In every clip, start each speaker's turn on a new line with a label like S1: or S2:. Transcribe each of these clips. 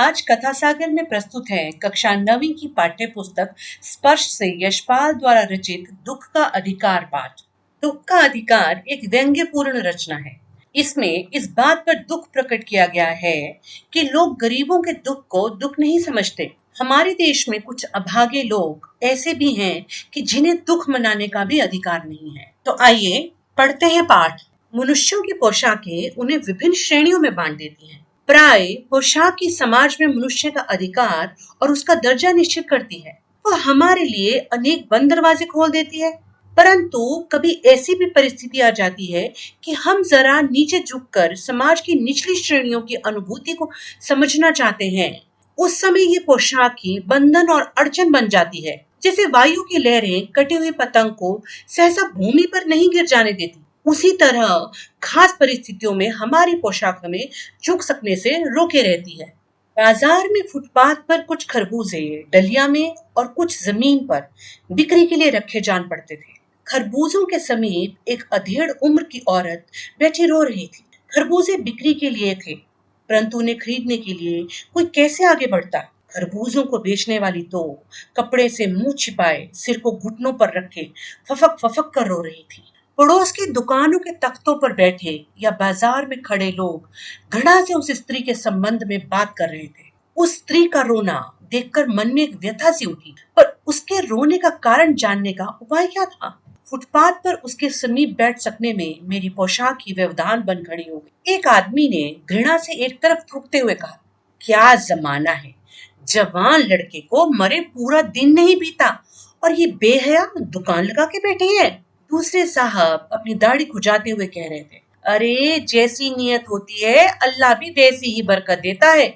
S1: आज कथा सागर में प्रस्तुत है कक्षा 9वीं की पाठ्य पुस्तक स्पर्श से यशपाल द्वारा रचित दुख का अधिकार पाठ। दुख का अधिकार एक व्यंग्यपूर्ण रचना है। इसमें इस बात पर दुख प्रकट किया गया है कि लोग गरीबों के दुख को दुख नहीं समझते। हमारे देश में कुछ अभागे लोग ऐसे भी हैं कि जिन्हें दुख मनाने का भी अधिकार नहीं है। तो आइए पढ़ते हैं पाठ। मनुष्यों की पोशाकें उन्हें विभिन्न श्रेणियों में बांट देती हैं। प्राय पोशाक की समाज में मनुष्य का अधिकार और उसका दर्जा निश्चित करती है। वह हमारे लिए अनेक बंद दरवाजे खोल देती है। परंतु कभी ऐसी भी परिस्थिति आ जाती है कि हम जरा नीचे झुककर समाज की निचली श्रेणियों की अनुभूति को समझना चाहते हैं। उस समय ये पोशाक ही बंधन और अड़चन बन जाती है। जैसे वायु की लहरें कटी हुई पतंग को सहसा भूमि पर नहीं गिर जाने देती, उसी तरह खास परिस्थितियों में हमारी पोशाक हमें झुक सकने से रोके रहती है। बाजार में फुटपाथ पर कुछ खरबूजे डलिया में और कुछ जमीन पर बिक्री के लिए रखे जान पड़ते थे। खरबूजों के समीप एक अधेड़ उम्र की औरत बैठी रो रही थी। खरबूजे बिक्री के लिए थे, परंतु उन्हें खरीदने के लिए कोई कैसे आगे बढ़ता। खरबूजों को बेचने वाली तो कपड़े से मुंह छिपाए सिर को घुटनों पर रखे फफक फफक कर रो रही थी। पड़ोस की दुकानों के तख्तों पर बैठे या बाजार में खड़े लोग घड़ा से उस स्त्री के संबंध में बात कर रहे थे। उस स्त्री का रोना देखकर मन में एक व्यथा सी उठी, पर उसके रोने का कारण जानने का उपाय क्या था। फुटपाथ पर उसके समीप बैठ सकने में मेरी पोशाक की व्यवधान बन खड़ी हो गई। एक आदमी ने घृणा से एक तरफ थूकते हुए कहा, क्या जमाना है, जवान लड़के को मरे पूरा दिन नहीं बीता और ये बेहया दुकान लगा के बैठे हैं। दूसरे साहब अपनी दाढ़ी खुजाते हुए कह रहे थे, अरे जैसी नीयत होती है अल्लाह भी वैसी ही बरकत देता है।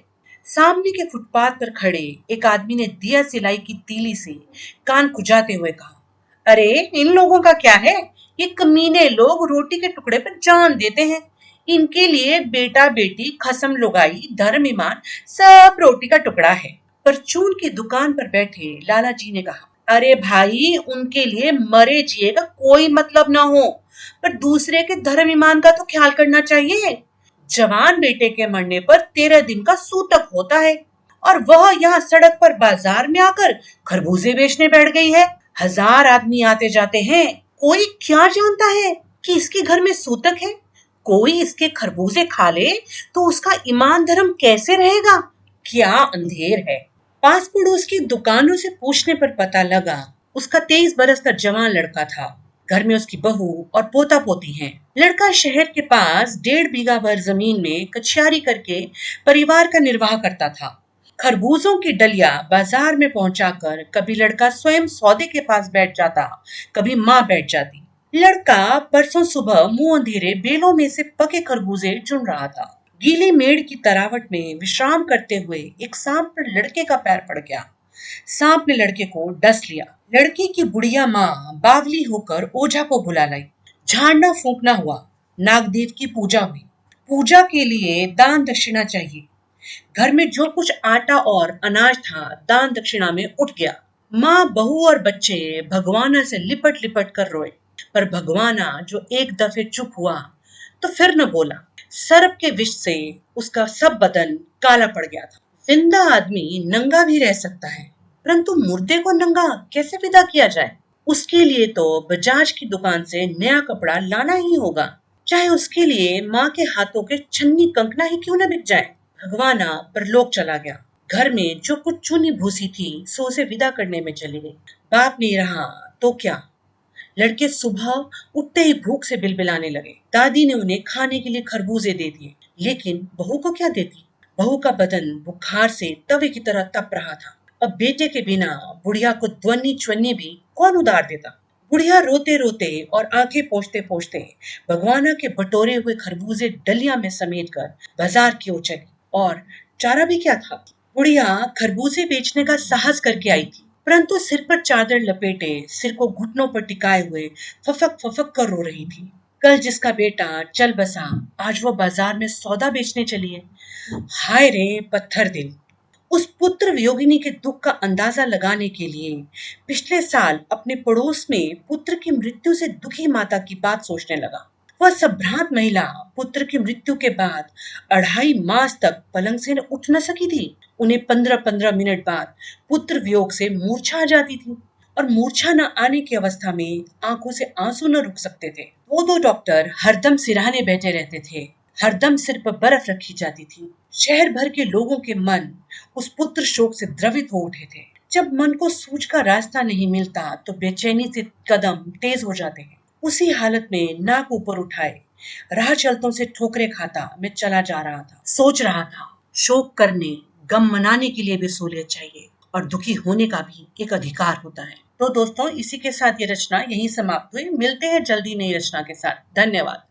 S1: सामने के फुटपाथ पर खड़े एक आदमी ने दिया सिलाई की तीली से कान खुजाते हुए कहा, अरे इन लोगों का क्या है, ये कमीने लोग रोटी के टुकड़े पर जान देते हैं। इनके लिए बेटा बेटी खसम लुगाई धर्म ईमान सब रोटी का टुकड़ा है। परचून की दुकान पर बैठे लाला जी ने कहा, अरे भाई उनके लिए मरे जिए का कोई मतलब ना हो, पर दूसरे के धर्म ईमान का तो ख्याल करना चाहिए। जवान बेटे के मरने पर 13 दिन का सूतक होता है और वह यहाँ सड़क पर बाजार में आकर खरबूजे बेचने बैठ गई है। 1000 आदमी आते जाते हैं, कोई क्या जानता है कि इसके घर में सूतक है। कोई इसके खरबूजे खा ले तो उसका ईमान धर्म कैसे रहेगा। क्या अंधेर है। पास पड़ोस की दुकानों से पूछने पर पता लगा उसका 23 बरस का जवान लड़का था। घर में उसकी बहू और पोता पोती हैं। लड़का शहर के पास 1.5 बीघा भर जमीन में कछियारी करके परिवार का निर्वाह करता था। खरबूजों की डलिया बाजार में पहुंचाकर कभी लड़का स्वयं सौदे के पास बैठ जाता, कभी माँ बैठ जाती। लड़का परसों सुबह मुंह अंधेरे बेलों में से पके खरबूजे चुन रहा था। गीली मेड़ की तरावट में विश्राम करते हुए एक सांप पर लड़के का पैर पड़ गया। सांप ने लड़के को डस लिया। लड़के की बुढ़िया माँ बावली होकर ओझा को बुला लाई। झाड़ना फूंकना हुआ, नागदेव की पूजा हुई। पूजा के लिए दान दक्षिणा चाहिए। घर में जो कुछ आटा और अनाज था दान दक्षिणा में उठ गया। माँ बहू और बच्चे भगवाना से लिपट लिपट कर रोए, पर भगवाना जो एक दफे चुप हुआ तो फिर न बोला। सर्प के विष से उसका सब बदन काला पड़ गया था। जिंदा आदमी नंगा भी रह सकता है, परंतु मुर्दे को नंगा कैसे विदा किया जाए। उसके लिए तो बजाज की दुकान से नया कपड़ा लाना ही होगा, चाहे उसके लिए माँ के हाथों के छन्नी कंकना ही क्यों न बिक जाए। भगवाना परलोक चला गया। घर में जो कुछ चुनी भूसी थी सो उसे विदा करने में चली गई। बाप नहीं रहा तो क्या। लड़के सुबह उठते ही भूख से बिलबिलाने लगे। दादी ने उन्हें खाने के लिए खरबूजे दे दिए, लेकिन बहू को क्या देती। बहू का बदन बुखार से तवे की तरह तप रहा था। अब बेटे के बिना बुढ़िया को ध्वनि च्वन्नी भी कौन उधार देता। बुढ़िया रोते रोते और आंखें पोंछते पोंछते भगवाना के बटोरे हुए खरबूजे डलिया में समेट कर बाजार की ओर चली। और चारा भी क्या था। बुढ़िया खरबूजे बेचने का साहस करके आई थी, परंतु सिर पर चादर लपेटे सिर को घुटनों पर टिकाए हुए फफक फफक कर रो रही थी। कल जिसका बेटा चल बसा आज वो बाजार में सौदा बेचने चली है। हाय रे पत्थर दिल। उस पुत्र वियोगिनी के दुख का अंदाजा लगाने के लिए पिछले साल अपने पड़ोस में पुत्र की मृत्यु से दुखी माता की बात सोचने लगा। वह संभ्रांत महिला पुत्र की मृत्यु के बाद 2.5 मास तक पलंग से उठ न सकी थी। उन्हें 15-15 मिनट बाद पुत्र वियोग से मूर्छा आ जाती थी और मूर्छा न आने की अवस्था में आंखों से आंसू न रुक सकते थे। वो दो डॉक्टर हरदम सिरहाने बैठे रहते थे, हरदम सिर पर बर्फ रखी जाती थी। शहर भर के लोगों के मन उस पुत्र शोक से द्रवित हो उठे थे। जब मन को सूझ का रास्ता नहीं मिलता तो बेचैनी से कदम तेज हो जाते हैं। उसी हालत में नाक ऊपर उठाए राह चलतों से ठोकरे खाता मैं चला जा रहा था। सोच रहा था, शोक करने, गम मनाने के लिए भी सहूलियत चाहिए और दुखी होने का भी एक अधिकार होता है। तो दोस्तों, इसी के साथ ये रचना यहीं समाप्त हुई। मिलते हैं जल्दी नई रचना के साथ। धन्यवाद।